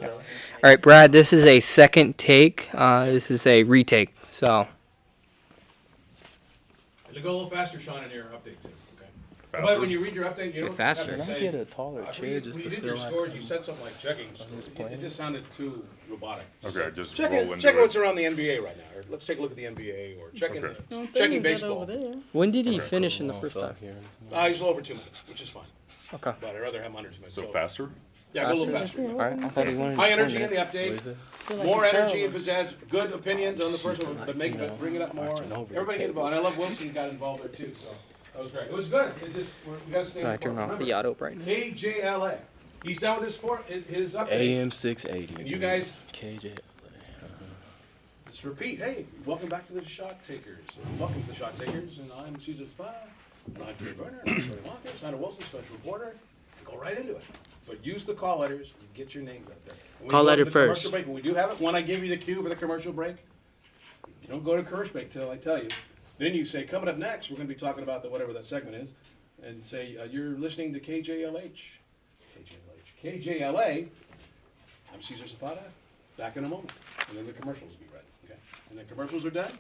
All right, Brad, this is a second take. This is a retake, so. It'll go a little faster, Sean, in your update, too, okay? But when you read your update, you don't faster. have to Can I say, get a taller chair just when to you did feel your like scores, you said something like checking. his It plan? just sounded too robotic. Okay, just Check roll into checking what's it. around the NBA right now. Or let's take a look at the NBA or checking Okay. checking baseball. When did he Okay. finish in the first Stop half? here. He's a little over 2 minutes, which is fine. Okay. But I'd rather have him under 2 minutes. So faster? Yeah, go a little faster. All right, I thought he wanted High 4 energy in the minutes. What update. is it? More energy and possess good opinions on the first one, like, but make you it know, bring it up more. marching over Everybody the get involved. And I love Wilson got involved there too, so that was great. It was good. It just we got to stay. I turn off the auto brightness. KJLA. He's done with his update. AM 680. And you guys KJ. just repeat. Hey, welcome back to the Shot Takers. Welcome to the Shot Takers, and I'm Caesar Spa. And I'm Peter Berner. I'm Tony Walker. Sandra Wilson, special reporter. Go right into it. But use the call letters and get your names up there. Call letter the first. commercial break, when we do have it, when I give you the cue for the commercial break, you don't go to commercial break till I tell you. Then you say, coming up next, we're going to be talking about whatever that segment is, and say, you're listening to KJLH. KJLA. I'm Caesar Zapata. Back in a moment. And then the commercials will be ready. Okay. And then commercials are done.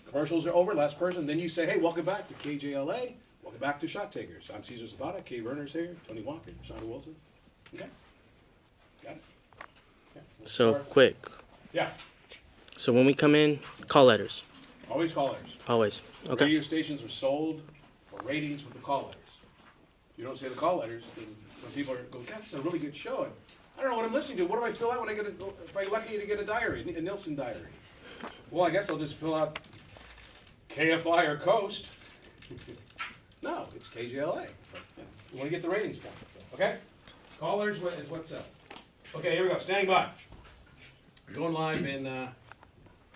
Commercials are over. Last person. Then you say, hey, welcome back to KJLA. Welcome back to Shot Takers. I'm Caesar Zapata. Kay Werner's here. Tony Walker. Sandra Wilson. Okay. Got it? Okay. We'll So start. quick. Yeah. So when we come in, call letters. Always call letters. Always. Okay. Radio stations are sold for ratings with the call letters. If you don't say the call letters, then when people are going, God, this is a really good show. And I don't know what I'm listening to. What do I fill out when I get if I'm lucky to get a diary, a Nielsen diary? Well, I guess I'll just fill out KFI or Coast. No, it's KJLA. But, yeah, you want to get the ratings down. Okay? Call letters is what sells. Okay, here we go. Standing by. Going live in,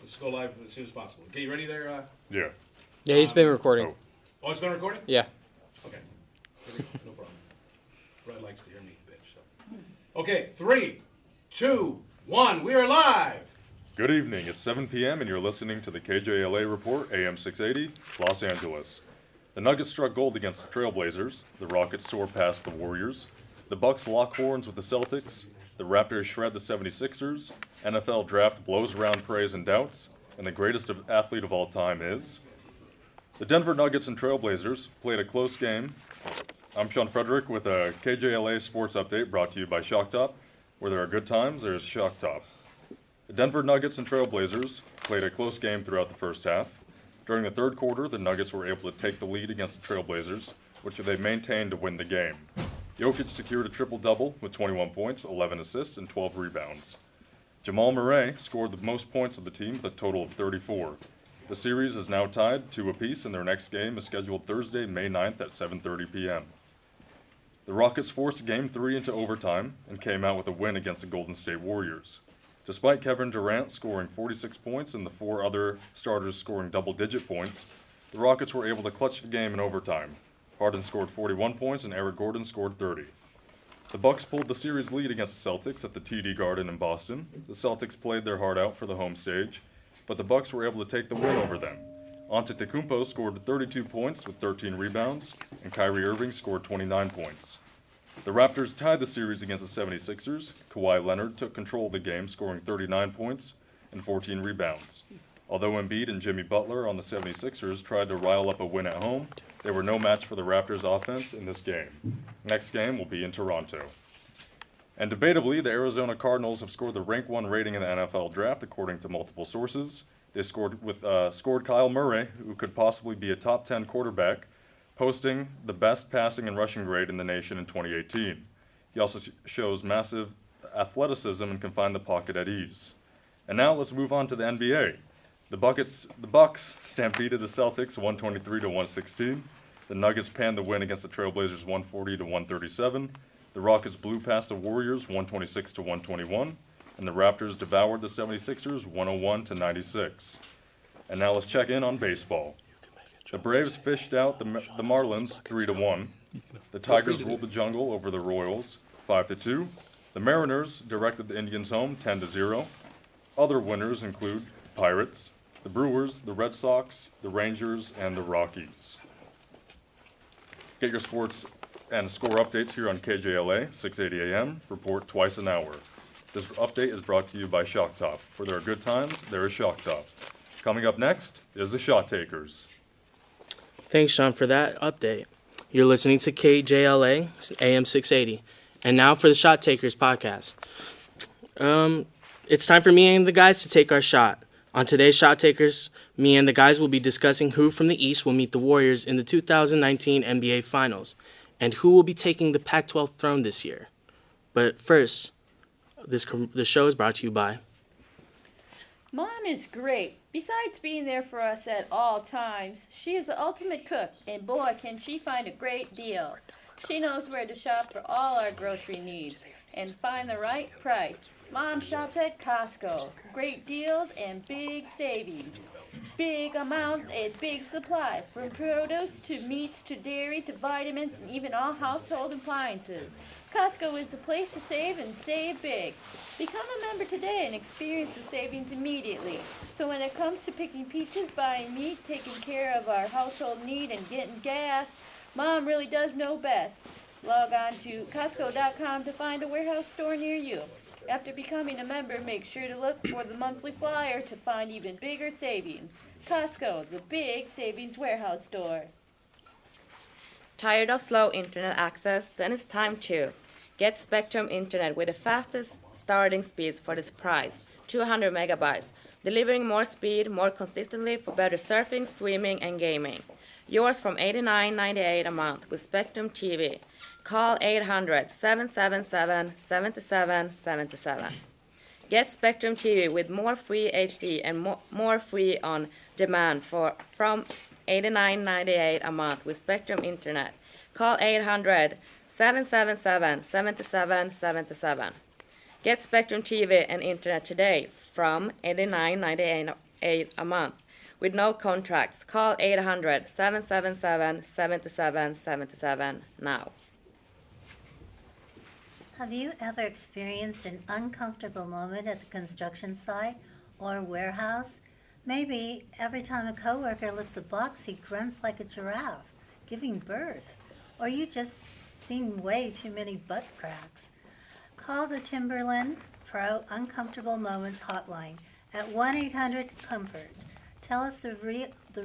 let's go live as soon as possible. Okay, you ready there? Yeah. Yeah, he's been recording. Oh. Oh, it's been recorded? Yeah. Okay. No problem. Brad likes to hear me bitch. So. Okay, 3, 2, 1. We are live. Good evening. It's 7 p.m. and you're listening to the KJLA Report, AM 680, Los Angeles. The Nuggets struck gold against the Trailblazers. The Rockets soar past the Warriors. The Bucks lock horns with the Celtics. The Raptors shred the 76ers. NFL draft blows around praise and doubts. And the greatest athlete of all time is... The Denver Nuggets and Trailblazers played a close game. I'm Sean Frederick with a KJLA Sports Update brought to you by Shock Top. Where there are good times, there's Shock Top. The Denver Nuggets and Trailblazers played a close game throughout the first half. During the third quarter, the Nuggets were able to take the lead against the Trailblazers, which they maintained to win the game. Jokic secured a triple-double with 21 points, 11 assists, and 12 rebounds. Jamal Murray scored the most points of the team with a total of 34. The series is now tied 2 apiece, and their next game is scheduled Thursday, May 9th at 7:30 p.m. The Rockets forced Game 3 into overtime and came out with a win against the Golden State Warriors. Despite Kevin Durant scoring 46 points and the 4 other starters scoring double-digit points, the Rockets were able to clutch the game in overtime. Harden scored 41 points and Eric Gordon scored 30. The Bucks pulled the series lead against the Celtics at the TD Garden in Boston. The Celtics played their heart out for the home stage, but the Bucks were able to take the win over them. Antetokounmpo scored 32 points with 13 rebounds, and Kyrie Irving scored 29 points. The Raptors tied the series against the 76ers. Kawhi Leonard took control of the game, scoring 39 points and 14 rebounds. Although Embiid and Jimmy Butler on the 76ers tried to rile up a win at home, they were no match for the Raptors' offense in this game. Next game will be in Toronto. And debatably, the Arizona Cardinals have scored the rank 1 rating in the NFL draft, according to multiple sources. They scored Kyle Murray, who could possibly be a top 10 quarterback, posting the best passing and rushing grade in the nation in 2018. He also shows massive athleticism and can find the pocket at ease. And now let's move on to the NBA. The Bucks stampeded the Celtics 123-116. The Nuggets panned the win against the Trailblazers 140-137. The Rockets blew past the Warriors 126-121. And the Raptors devoured the 76ers 101-96. And now let's check in on baseball. The Braves fished out the Marlins 3-1. The Tigers ruled the jungle over the Royals 5-2. The Mariners directed the Indians home 10-0. Other winners include the Pirates, the Brewers, the Red Sox, the Rangers, and the Rockies. Get your sports and score updates here on KJLA 680 AM. Report twice an hour. This update is brought to you by Shock Top. Where there are good times, there is Shock Top. Coming up next is the Shot Takers. Thanks, Sean, for that update. You're listening to KJLA AM 680. And now for the Shot Takers podcast. It's time for me and the guys to take our shot. On today's Shot Takers, me and the guys will be discussing who from the East will meet the Warriors in the 2019 NBA Finals and who will be taking the Pac-12 throne this year. But first, the show is brought to you by... Mom is great. Besides being there for us at all times, she is the ultimate cook, and boy, can she find a great deal. She knows where to shop for all our grocery needs and find the right price. Mom shops at Costco. Great deals and big savings. Big amounts and big supplies, from produce to meats to dairy to vitamins and even all household appliances. Costco is the place to save and save big. Become a member today and experience the savings immediately. So when it comes to picking peaches, buying meat, taking care of our household need, and getting gas, Mom really does know best. Log on to Costco.com to find a warehouse store near you. After becoming a member, make sure to look for the monthly flyer to find even bigger savings. Costco, the big savings warehouse store. Tired of slow internet access? Then it's time to get Spectrum Internet with the fastest starting speeds for this price, 200 megabytes, delivering more speed more consistently for better surfing, streaming, and gaming. Yours from $89.98 a month with Spectrum TV. Call 800-777-7777. Get Spectrum TV with more free HD and more free on demand from $89.98 a month with Spectrum Internet. Call 800-777-7777. Get Spectrum TV and Internet today from $89.98 a month with no contracts. Call 800-777-7777 now. Have you ever experienced an uncomfortable moment at the construction site or warehouse? Maybe every time a coworker lifts a box, he grunts like a giraffe, giving birth. Or you just seen way too many butt cracks. Call the Timberland Pro Uncomfortable Moments hotline at 1-800-COMFORT. Tell us the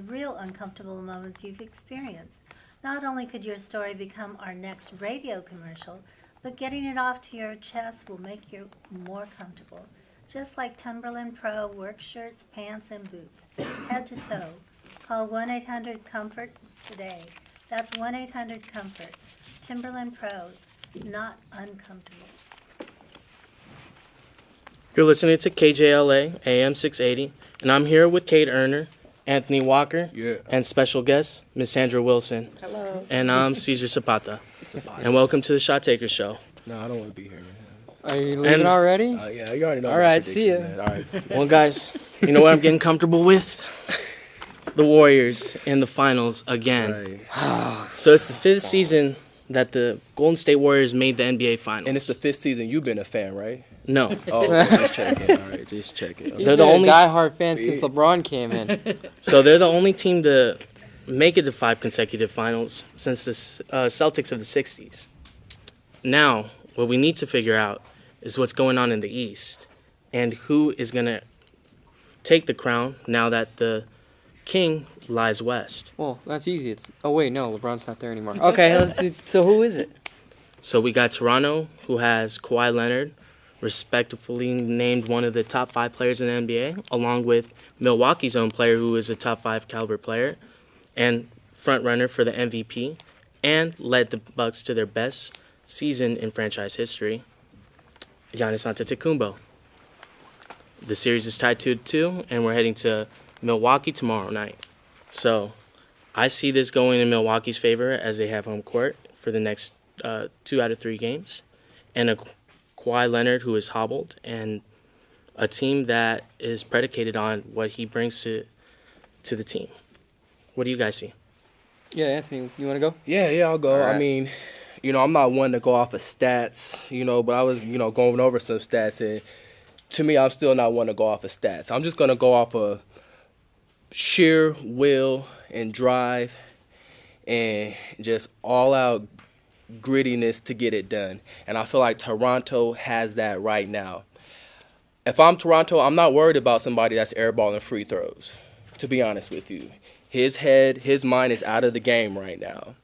real uncomfortable moments you've experienced. Not only could your story become our next radio commercial, but getting it off to your chest will make you more comfortable. Just like Timberland Pro work shirts, pants, and boots, head to toe. Call 1-800-COMFORT today. That's 1-800-COMFORT. Timberland Pro, not uncomfortable. You're listening to KJLA AM 680, and I'm here with Kate Erner, Anthony Walker, and special guest, Miss Sandra Wilson. Hello. And I'm Cesar Zapata. And welcome to the Shot Taker Show. No, I don't want to be here, man. Are you leaving already? Yeah, you already know. All right, see ya. Man. All right. Well, guys, you know what I'm getting comfortable with? The Warriors in the finals again. Right. So it's the 5th season that the Golden State Warriors made the NBA Finals. And it's the 5th season you've been a fan, right? No. Oh, okay, just checking. All right, just checking. Okay. You've They're been the only- a diehard fan since LeBron came in. So they're the only team to make it to 5 consecutive finals since the Celtics of the 60s. Now, what we need to figure out is what's going on in the East and who is going to take the crown now that the king lies west. Well, that's easy. Oh wait, no, LeBron's not there anymore. Okay, let's see. So who is it? So we got Toronto, who has Kawhi Leonard, respectfully named one of the top 5 players in the NBA, along with Milwaukee's own player, who is a top 5 caliber player, and front runner for the MVP, and led the Bucks to their best season in franchise history, Giannis Antetokounmpo. The series is tied 2-2, and we're heading to Milwaukee tomorrow night. So I see this going in Milwaukee's favor as they have home court for the next 2 out of 3 games, and a Kawhi Leonard who is hobbled, and a team that is predicated on what he brings to the team. What do you guys see? Yeah, Anthony, you want to go? Yeah, I'll go. All right. I mean, I'm not one to go off of stats, but I was, going over some stats, and to me, I'm still not one to go off of stats. I'm just going to go off of sheer will and drive and just all-out grittiness to get it done. And I feel like Toronto has that right now. if I'm Toronto, I'm not worried about somebody that's airballing free throws, to be honest with you. His mind is out of the game right now.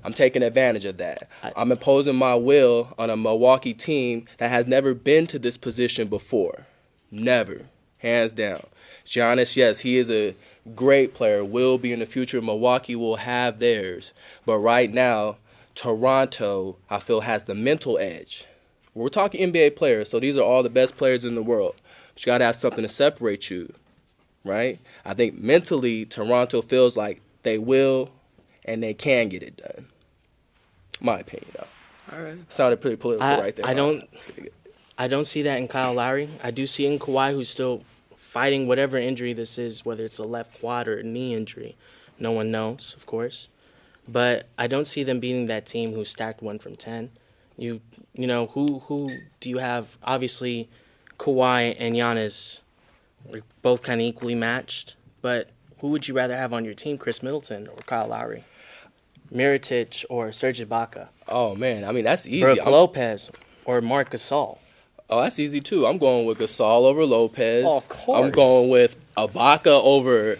I'm taking advantage of that. I'm imposing my will on a Milwaukee team that has never been to this position before. Never. Hands down. Giannis, yes, he is a great player, will be in the future. Milwaukee will have theirs. But right now, Toronto, I feel, has the mental edge. We're talking NBA players, so these are all the best players in the world. But you got to have something to separate you, right? I think mentally, Toronto feels like they will and they can get it done. My opinion, though. All right. Sounded pretty political right there. I don't see that in Kyle Lowry. I do see in Kawhi, who's still fighting whatever injury this is, whether it's a left quad or a knee injury. No one knows, of course. But I don't see them beating that team who stacked 1 from 10. You know, who do you have? Obviously, Kawhi and Giannis are both kind of equally matched. But who would you rather have on your team, Chris Middleton or Kyle Lowry? Mirotic or Serge Ibaka? Oh, man. I mean, that's easy. Brook Lopez or Marc Gasol? Oh, that's easy, too. I'm going with Gasol over Lopez. Oh, of course. I'm going with Ibaka over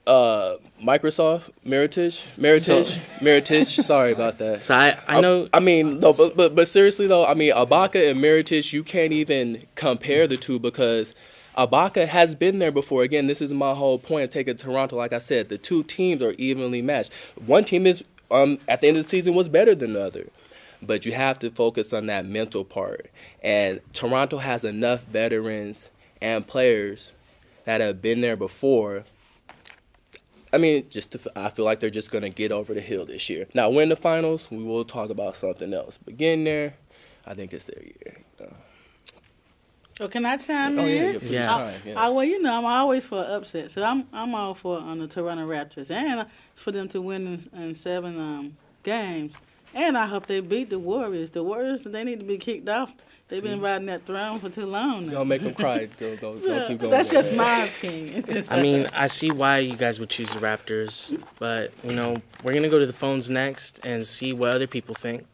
Microsoft, Mirotic. Sorry about that. So I know. I mean, no, but seriously though, I mean, Ibaka and Mirotic, you can't even compare the two because Ibaka has been there before. Again, this is my whole point of taking Toronto. Like I said, the two teams are evenly matched. One team is at the end of the season was better than the other. But you have to focus on that mental part. And Toronto has enough veterans and players that have been there before. I mean, I feel like they're just going to get over the hill this year. Now, win the finals, we will talk about something else. But getting there, I think it's their year. Oh, can I chime Oh, in? yeah, please Yeah. chime, yes. Well, you know, I'm always for upset, so I'm all for the Toronto Raptors and for them to win in 7 games. And I hope they beat the Warriors. The Warriors, they need to be kicked off. They've been riding that throne for too long now. Don't make them cry. Don't keep going. That's there, just man. my opinion. I mean, I see why you guys would choose the Raptors, but, you know, we're going to go to the phones next and see what other people think.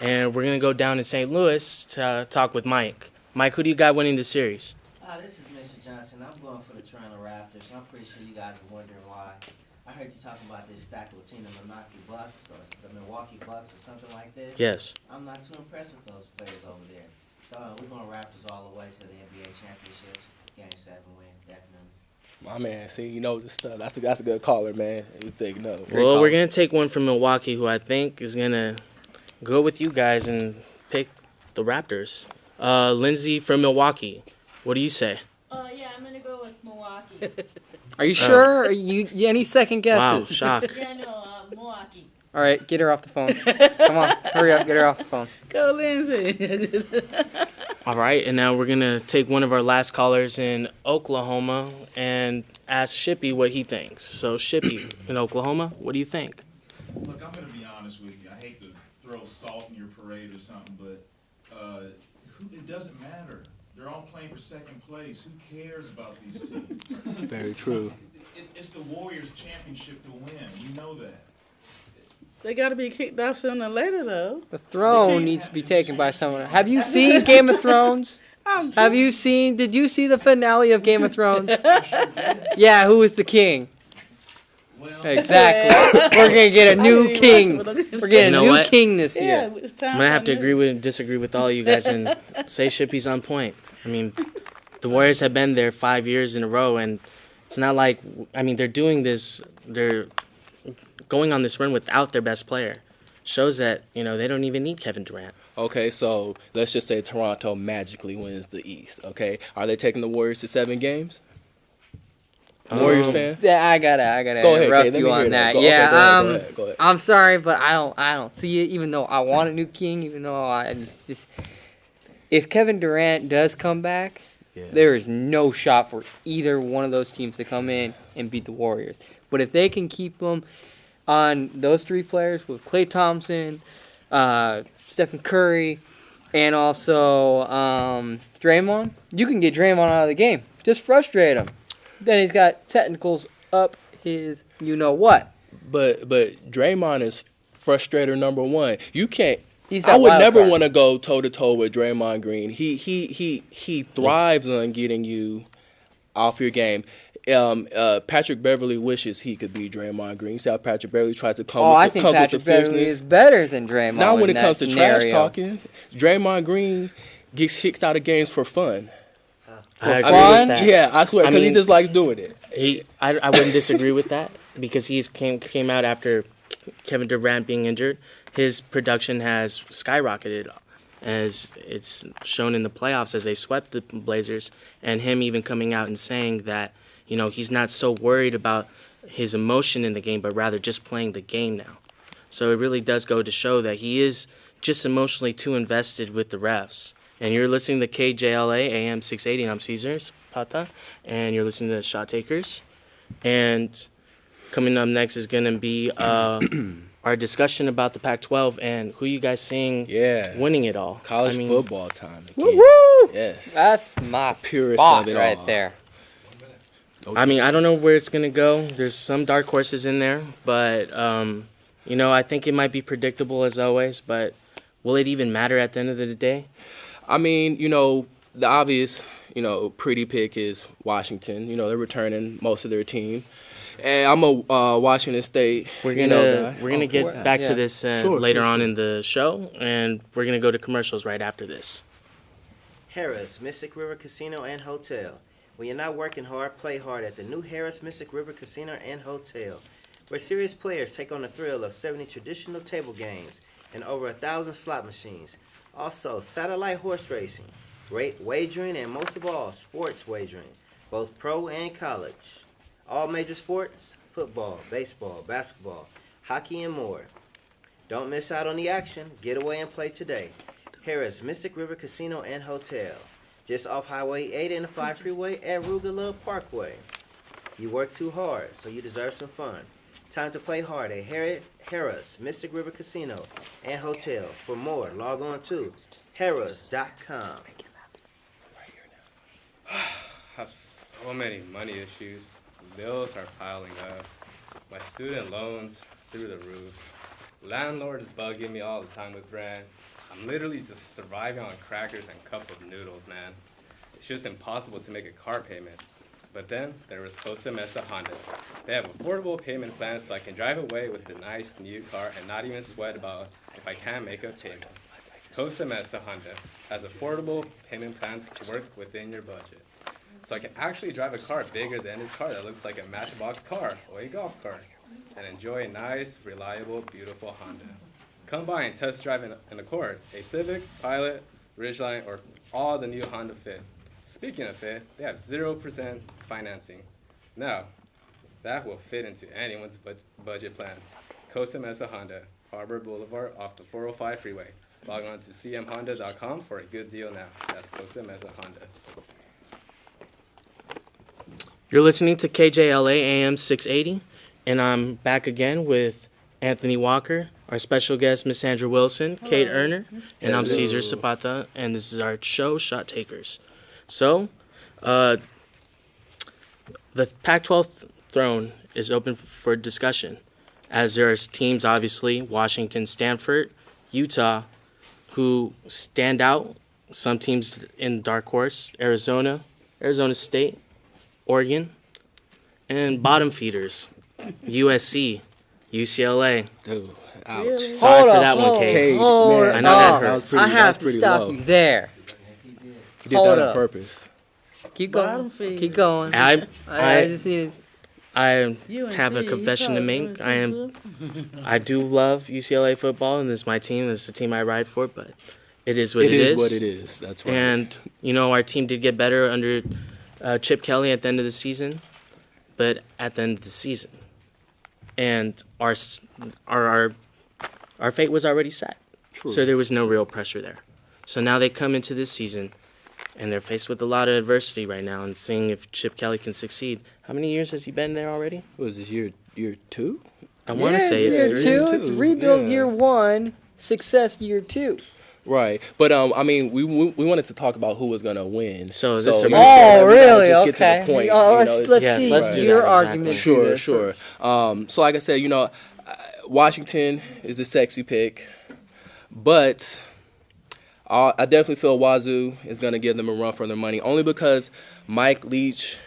And we're going to go down to St. Louis to talk with Mike. Mike, who do you got winning the series? This is Mr. Johnson. I'm going for the Toronto Raptors. I'm pretty sure you guys are wondering why. I heard you talking about this stackable team, the Milwaukee Bucks or something like this. Yes. I'm not too impressed with those players over there. So we're going Raptors all the way to the NBA championships. Game 7 win, definitely. My man, see, you know the stuff. That's a good caller, man. You take no. Well, we're going to take one from Milwaukee who I think is going to go with you guys and pick the Raptors. Lindsay from Milwaukee, what do you say? Yeah, I'm gonna go with Milwaukee. Are you sure? Are you any second Wow, guesses? shock. Yeah, no, Milwaukee. All right, get her off the phone. Come on, hurry up, get her off the phone. Go, Lindsay. All right, and now we're going to take one of our last callers in Oklahoma and ask Shippy what he thinks. So, Shippy in Oklahoma, what do you think? Look, I'm going to be honest with you. I hate to throw salt in your parade or something, but it doesn't matter. They're all playing for second place. Who cares about these teams? Very true. It's the Warriors' championship to win. We know that. They got to be kicked off sooner or later, though. The throne needs to be taken by someone. Have you seen Game of Thrones? Did you see the finale of Game of Thrones? Yeah, who is the king? Well, Exactly. We're gonna get a new king. We're getting You know a new what? king this Yeah, year. it's time I'm going to have for to new- disagree with all you guys and say Shippy's on point. I mean, the Warriors have been there 5 years in a row, and it's not like, I mean, they're doing this, they're going on this run without their best player. Shows that, you know, they don't even need Kevin Durant. Okay, so let's just say Toronto magically wins the East. Okay, are they taking the Warriors to 7 games? Warriors fan? Yeah, I gotta Go ahead, interrupt Kay, let me you hear on that. that. Go- okay, Yeah, go ahead, go ahead. I'm sorry, but I don't see it. Even though I want a new king, even though just if Kevin Durant does come back, there is no shot for either one of those teams to come in and beat the Warriors. But if they can keep them on those 3 players with Klay Thompson, Stephen Curry, and also Draymond, you can get Draymond out of the game. Just frustrate him. Then he's got technicals up his you know what. But Draymond is frustrator number 1. You can't. He's I that would wild never card. want to go toe to toe with Draymond Green. He thrives on getting you off your game. Patrick Beverly wishes he could be Draymond Green. You see how Patrick Beverly tries to come Oh, with I the, think come with Patrick the Beverly fierceness. is better than Draymond. Now when in it comes that to trash scenario. talking, Draymond Green gets kicked out of games for fun. I agree fun? with that. Yeah, I swear, I because he mean, just likes doing it. I wouldn't disagree with that because he's came out after Kevin Durant being injured. His production has skyrocketed, as it's shown in the playoffs as they swept the Blazers, and him even coming out and saying that he's not so worried about his emotion in the game, but rather just playing the game now. So it really does go to show that he is just emotionally too invested with the refs. And you're listening to KJLA AM 680, and I'm Caesar Zapata, and you're listening to Shot Takers. And coming up next is going to be our discussion about the Pac-12 and who you guys seeing winning it all. College football time. Woo-woo! Yes. That's my Purest spot of it right all. there. I mean, I don't know where it's going to go. There's some dark horses in there, but, I think it might be predictable as always, but will it even matter at the end of the day? I mean, the obvious, pretty pick is Washington. They're returning most of their team. And I'm a Washington State. We're guy. gonna get back to this later on in the show, and we're gonna go to commercials right after this. Harris Mystic River Casino and Hotel. When you're not working hard, play hard at the new Harris Mystic River Casino and Hotel, where serious players take on the thrill of 70 traditional table games and over 1,000 slot machines. Also, satellite horse racing, great wagering, and most of all, sports wagering, both pro and college. All major sports, football, baseball, basketball, hockey, and more. Don't miss out on the action. Get away and play today. Harris Mystic River Casino and Hotel, just off Highway 8 and the 5 freeway at Rugala Parkway. You work too hard, so you deserve some fun. Time to play hard at Harris Mystic River Casino and Hotel. For more, log on to harris.com. I have so many money issues. Bills are piling up. My student loans through the roof. Landlord is bugging me all the time with rent. I'm literally just surviving on crackers and a cup of noodles, man. It's just impossible to make a car payment. But then there was Costa Mesa Honda. They have affordable payment plans so I can drive away with a nice new car and not even sweat about if I can't make a payment. Costa Mesa Honda has affordable payment plans to work within your budget. So I can actually drive a car bigger than his car that looks like a Matchbox car or a golf cart and enjoy a nice, reliable, beautiful Honda. Come by and test drive an Accord, a Civic, Pilot, Ridgeline, or all the new Honda Fit. Speaking of fit, they have 0% financing. Now, that will fit into anyone's budget plan. Costa Mesa Honda, Harbor Boulevard off the 405 freeway. Log on to cmhonda.com for a good deal now. That's Costa Mesa Honda. You're listening to KJLA AM 680, and I'm back again with Anthony Walker, our special guest, Miss Sandra Wilson, Kate Erner, and I'm Caesar Zapata, and this is our show, Shot Takers. So, the Pac-12 throne is open for discussion, as there's teams, obviously, Washington, Stanford, Utah, who stand out. Some teams in dark horse, Arizona State, Oregon, and bottom feeders, USC, UCLA. Ooh, ouch. Really? Sorry Hold for up, that one, hold Kate. Kate, Hold man, I know that up. hurts. I have to pretty stop low. you there. He did Hold that up. on purpose. Keep Bottom going. feeder. Keep going. I I just need. I You have a and confession to Steve, you make. probably I do love UCLA football, and this is my team. This is the team I ride for, but it is what it is. It is what it is. That's right. And, our team did get better under Chip Kelly at the end of the season, but at the end of the season. And our fate was already set. True. So there was no real pressure there. So now they come into this season, and they're faced with a lot of adversity right now and seeing if Chip Kelly can succeed. How many years has he been there already? What is this, year two? I want to say year it's two. three. It's rebuild Yeah. year one, success year two. Right, but I mean, we wanted to talk about who was gonna win. So this you is a- said Oh, that we gotta really? just Okay. get to the point. Oh, you let's know, Yes, see let's do your that, argument. exactly. to Sure, this sure. first. So like I said, Washington is a sexy pick, But I definitely feel Wazoo is going to give them a run for their money, only because Mike Leach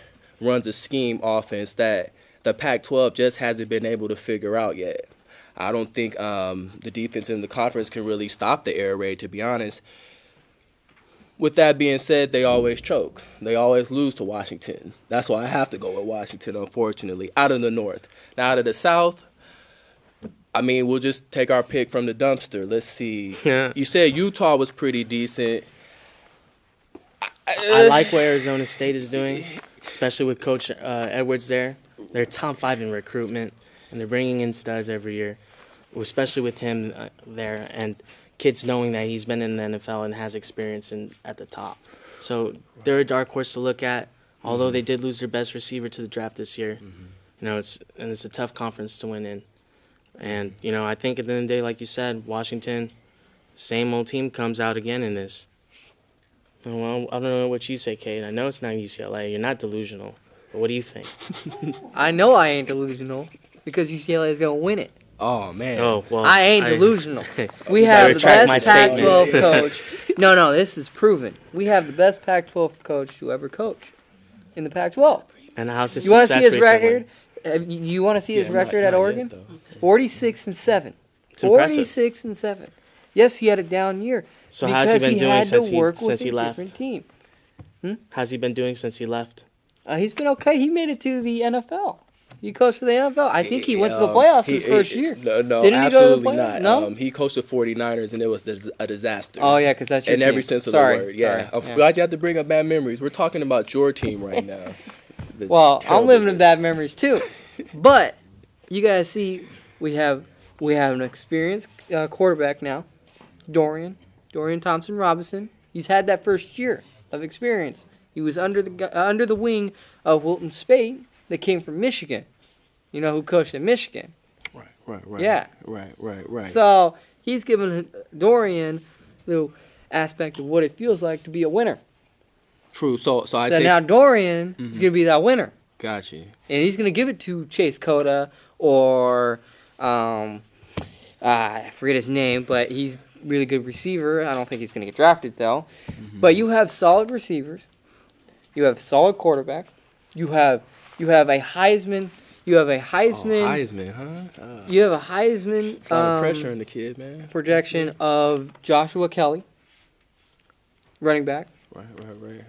runs a scheme offense that the Pac-12 just hasn't been able to figure out yet. I don't think the defense in the conference can really stop the air raid, to be honest. With that being said, they always choke. They always lose to Washington. That's why I have to go with Washington, unfortunately, out of the North. Now, out of the South, I mean, we'll just take our pick from the dumpster. Let's see. Yeah. You said Utah was pretty decent. I like what Arizona State is doing, especially with Coach Edwards there. They're top 5 in recruitment, and they're bringing in studs every year, especially with him there and kids knowing that he's been in the NFL and has experience at the top. So they're a dark horse to look at, although they did lose their best receiver to the draft this year. You know, it's a tough conference to win in. And, you know, I think at the end of the day, like you said, Washington, same old team comes out again in this. Well, I don't know what you say, Kate. I know it's not UCLA. You're not delusional. But what do you think? I know I ain't delusional because UCLA is going to win it. Oh, man. Oh, well. I ain't delusional. We have the best Pac-12 coach. No, this is proven. We have the best Pac-12 coach to ever coach in the Pac-12. And how's his You want to success see his rate so record? You want to see his record at Oregon? Yet, 46-7. It's impressive. 46-7. Yes, he had a down year. So how's he been doing since he left? Different team. How's he been doing since he left? He's been okay. He made it to the NFL. He coached for the NFL. I think he went to the playoffs his first year. No, Didn't he go to the absolutely playoffs? not. No? He coached the 49ers, and it was a disaster. Oh, yeah, because that's your in team. every sense of Sorry, the word. Yeah, sorry, I'm glad you have to bring up bad memories. We're talking about your team right now. Well, I'm living in bad memories too. But you guys see, we have an experienced quarterback now, Dorian Thompson-Robinson. He's had that first year of experience. He was under the wing of Wilton Spate that came from Michigan. You know who coached at Michigan? Right. Yeah. Right. So he's given Dorian the aspect of what it feels like to be a winner. True. So Now Dorian is going to be that winner. Got you. And he's going to give it to Chase Cota or I forget his name, but he's a really good receiver. I don't think he's going to get drafted though. But you have solid receivers. You have a solid quarterback. You have a Heisman. You have a Heisman. Heisman, huh? You have a Heisman. It's a lot of pressure on the kid, man. Projection of Joshua Kelly, running back. Right.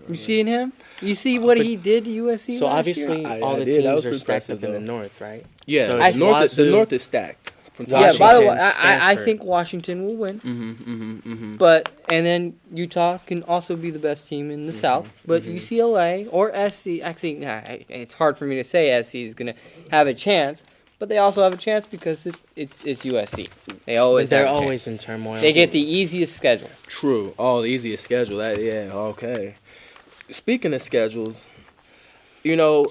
You seeing him? You see what he did to USC So last obviously year? all the teams are stacked up in the North, right? Yeah, So the North is stacked. From top Yeah, to by the way, Washington, I Stanford. think Washington will win. Mm-hmm. But and then Utah can also be the best team in the South. But UCLA or SC, actually, it's hard for me to say SC is going to have a chance. But they also have a chance because it's USC. They're always in turmoil. They get the easiest schedule. True. Oh, the easiest schedule. Okay. Speaking of schedules, you know,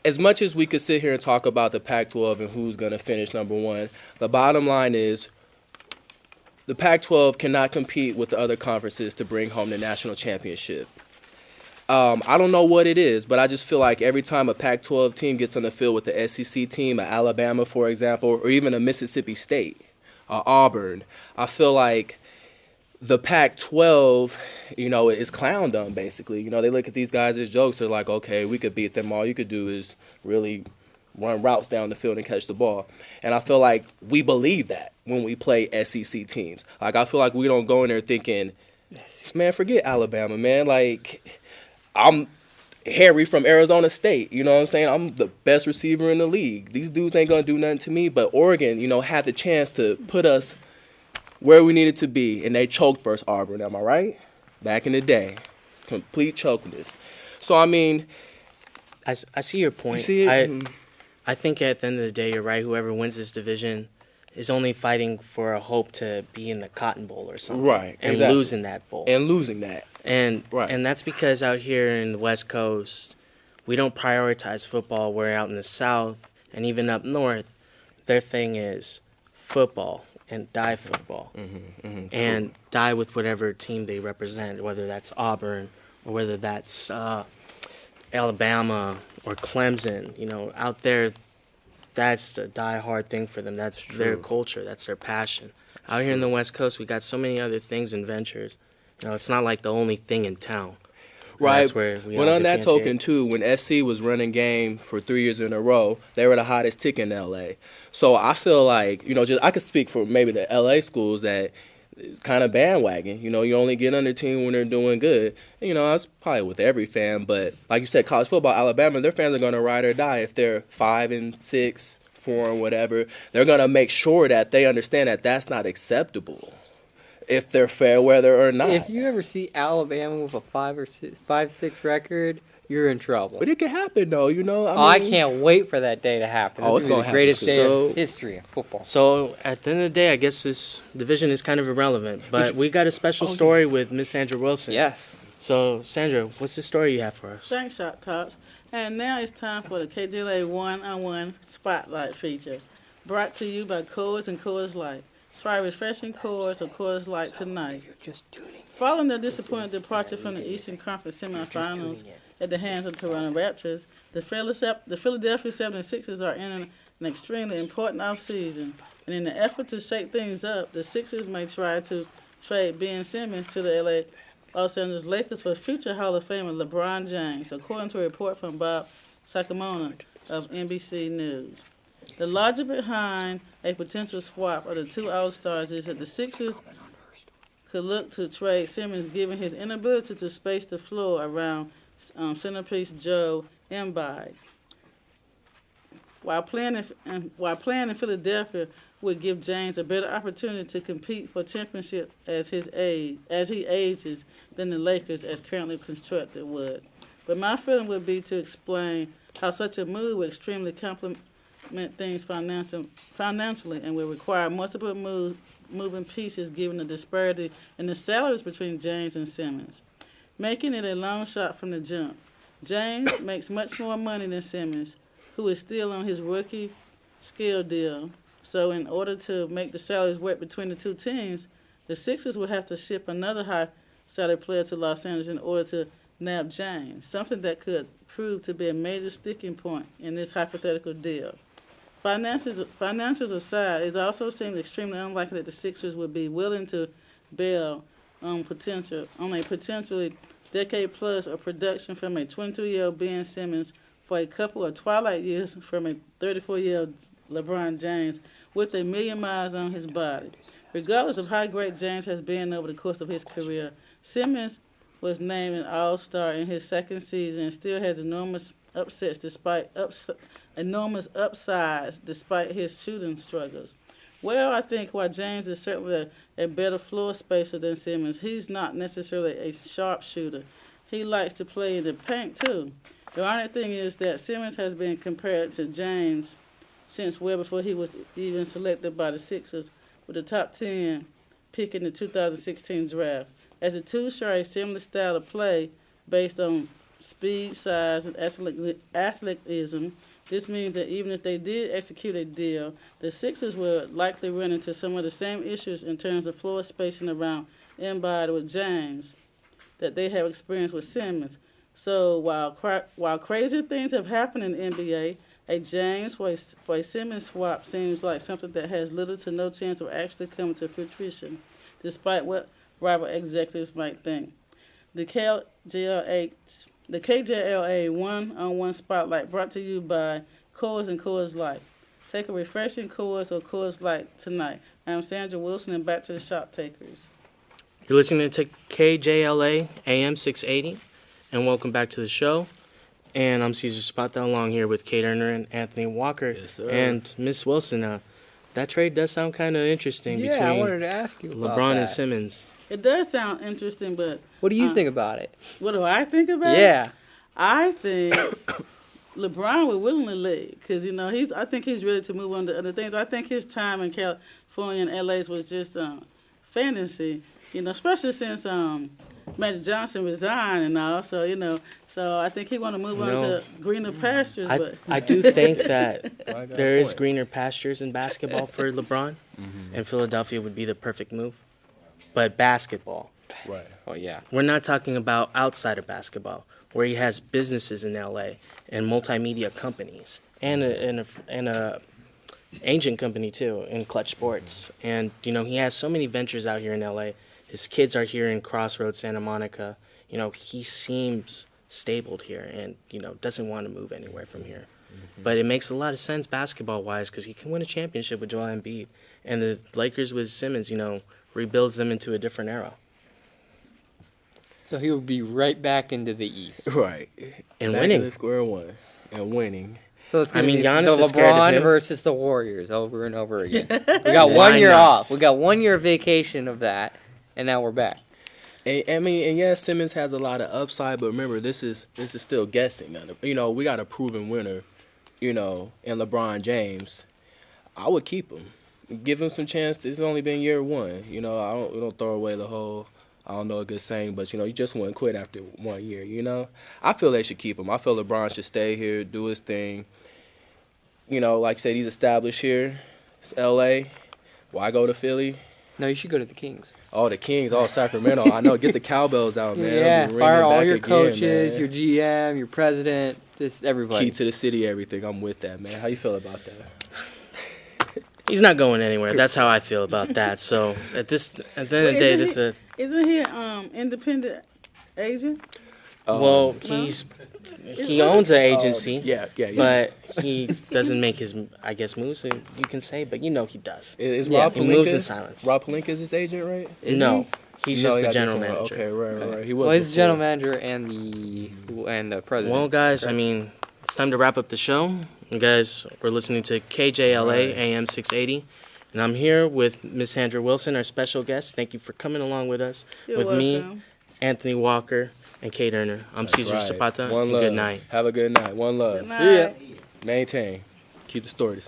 as much as we could sit here and talk about the Pac-12 and who's going to finish number one, the bottom line is the Pac-12 cannot compete with the other conferences to bring home the national championship. I don't know what it is, but I just feel like every time a Pac-12 team gets on the field with the SEC team, Alabama, for example, or even a Mississippi State, Auburn, I feel like the Pac-12, you know, is clown dumb, basically. You know, they look at these guys as jokes. They're like, okay, we could beat them. All you could do is really run routes down the field and catch the ball. And I feel like we believe that when we play SEC teams. Like, I feel like we don't go in there thinking, man, forget Alabama, man. Like, I'm Harry from Arizona State. You know what I'm saying? I'm the best receiver in the league. These dudes ain't going to do nothing to me. But Oregon, you know, had the chance to put us where we needed to be, and they choked versus Auburn. Am I right? Back in the day. Complete chokeness. So, I mean, I see your point. You see it? I think at the end of the day, you're right. Whoever wins this division is only fighting for a hope to be in the Cotton Bowl or something. Right. And exactly. losing that bowl. And losing that. And right. And that's because out here in the West Coast, we don't prioritize football. Where out in the South and even up north, their thing is football and die football. And die with whatever team they represent, whether that's Auburn or whether that's Alabama or Clemson. You know, out there, that's a die-hard thing for them. That's their culture. That's their passion. Out here in the West Coast, we got so many other things and ventures. It's not like the only thing in town. Right. That's where we Well, all on that differentiate. token, too, when SC was running game for 3 years in a row, they were the hottest tick in L.A. So I feel like, just I could speak for maybe the L.A. schools that kind of bandwagon. You only get on the team when they're doing good. That's probably with every fan. But like you said, college football, Alabama, their fans are going to ride or die. If they're 5-6, 4, and whatever, they're going to make sure that they understand that that's not acceptable if they're fair weather or not. If you ever see Alabama with a 5-6 record, you're in trouble. But it can happen, though, I can't wait for that day to happen. Oh, it's gonna gonna be the greatest happen day soon. in history of football. So at the end of the day, I guess this division is kind of irrelevant. But we got a special story with Miss Sandra Wilson. Yes. So, Sandra, what's the story you have for us? Thanks, Shot Tops. And now it's time for the KJLA One-on-One Spotlight feature, brought to you by Coors and Coors Light. Try refreshing Coors or Coors Light tonight. Following their disappointing departure from the Eastern Conference semifinals at the hands of the Toronto Raptors, the Philadelphia 76ers are in an extremely important offseason. And in the effort to shake things up, the Sixers may try to trade Ben Simmons to the Los Angeles Lakers for future Hall of Famer LeBron James, according to a report from Bob Sacamona of NBC News. The logic behind a potential swap of the two All-Stars is that the Sixers could look to trade Simmons given his inability to space the floor around centerpiece Joe Embiid. While playing in Philadelphia would give James a better opportunity to compete for championship as he ages than the Lakers as currently constructed would. But my feeling would be to explain how such a move would extremely complement things financially and will require multiple moving pieces given the disparity in the salaries between James and Simmons, making it a long shot from the jump. James makes much more money than Simmons, who is still on his rookie skill deal. So in order to make the salaries work between the two teams, the Sixers would have to ship another high-salary player to Los Angeles in order to nab James, something that could prove to be a major sticking point in this hypothetical deal. Financials aside, it also seems extremely unlikely that the Sixers would be willing to bail on a potentially decade-plus of production from a 22-year-old Ben Simmons for a couple of twilight years from a 34-year-old LeBron James with 1 million miles on his body. Regardless of how great James has been over the course of his career, Simmons was named an All-Star in his second season and still has enormous upsides despite his shooting struggles. Well, I think while James is certainly a better floor spacer than Simmons, he's not necessarily a sharp shooter. He likes to play in the paint too. The ironic thing is that Simmons has been compared to James since well before he was even selected by the Sixers with the top 10 pick in the 2016 draft. As the two share a similar style of play based on speed, size, and athleticism, this means that even if they did execute a deal, the Sixers would likely run into some of the same issues in terms of floor spacing around Embiid with James that they have experienced with Simmons. So while crazier things have happened in the NBA, a James for a Simmons swap seems like something that has little to no chance of actually coming to fruition, despite what rival executives might think. The KJLA One-on-One Spotlight brought to you by Coors and Coors Light. Take a refreshing Coors or Coors Light tonight. I'm Sandra Wilson, and back to the shop takers. You're listening to KJLA AM 680, and welcome back to the show. And I'm Caesar Spot Down Long here with Kate Erner and Anthony Walker. Yes, sir. And Miss Wilson. That trade does sound kind of interesting Yeah, I between wanted to ask you about LeBron that. and Simmons. It does sound interesting, but What do you think about it? what do I think about it? Yeah. I think LeBron would willingly leave because I think he's ready to move on to other things. I think his time in California and LA was just fantasy, especially since Magic Johnson resigned and all. So so I think he want to move on to greener pastures. I do think that there is greener pastures in basketball for LeBron, and Philadelphia would be the perfect move. But basketball. Right. Oh, yeah. We're not talking about outside of basketball, where he has businesses in LA and multimedia companies and a agent company too in Clutch Sports, and he has so many ventures out here in LA. His kids are here in Crossroads, Santa Monica. He seems stabled here, and doesn't want to move anywhere from here. But it makes a lot of sense basketball-wise because he can win a championship with Joel Embiid, and the Lakers with Simmons, rebuilds them into a different era. So he will be right back into the East. Right. And Back winning. to square one. And winning. So it's going to be Giannis the is scared of LeBron him. versus the Warriors over and over again. We got Why 1 year not? off. We got 1 year vacation of that, and now we're back. And yes, Simmons has a lot of upside, but remember, this is still guessing. We got a proven winner, in LeBron James. I would keep him. Give him some chance. It's only been year one. We don't throw away the whole, I don't know a good saying, but, you just wouldn't quit after 1 year, I feel they should keep him. I feel LeBron should stay here, do his thing. Like you said, he's established here. It's L.A. Why go to Philly? No, you should go to the Kings. Oh, the Kings, Sacramento. I know. Get the cowbells out, man. Yeah, It'll be fire ringing all back your again, coaches, man. your GM, your president, everybody. Key to the city, everything. I'm with that, man. How you feel about that? He's not going anywhere. That's how I feel about that. So at the end of the day, this is Isn't he independent agent? well, he owns an agency. Yeah. But he doesn't make his, I guess, moves. You can say, but he does. Is Yeah, Rob he moves Pelinka? in silence. Rob Pelinka is his agent, right? No, he's No, just he the got general different- manager. Okay, right. He was. Well, he's the before. general manager and the president. Well, guys, it's time to wrap up the show. You guys, we're listening to KJLA AM 680, and I'm here with Miss Sandra Wilson, our special guest. Thank you for coming along with us. You're with me, welcome. Anthony Walker, and Kate Erner. I'm Cesar Right. Zapata. One and love. good night. Have a good night. One love. Good night. Maintain. Keep the stories.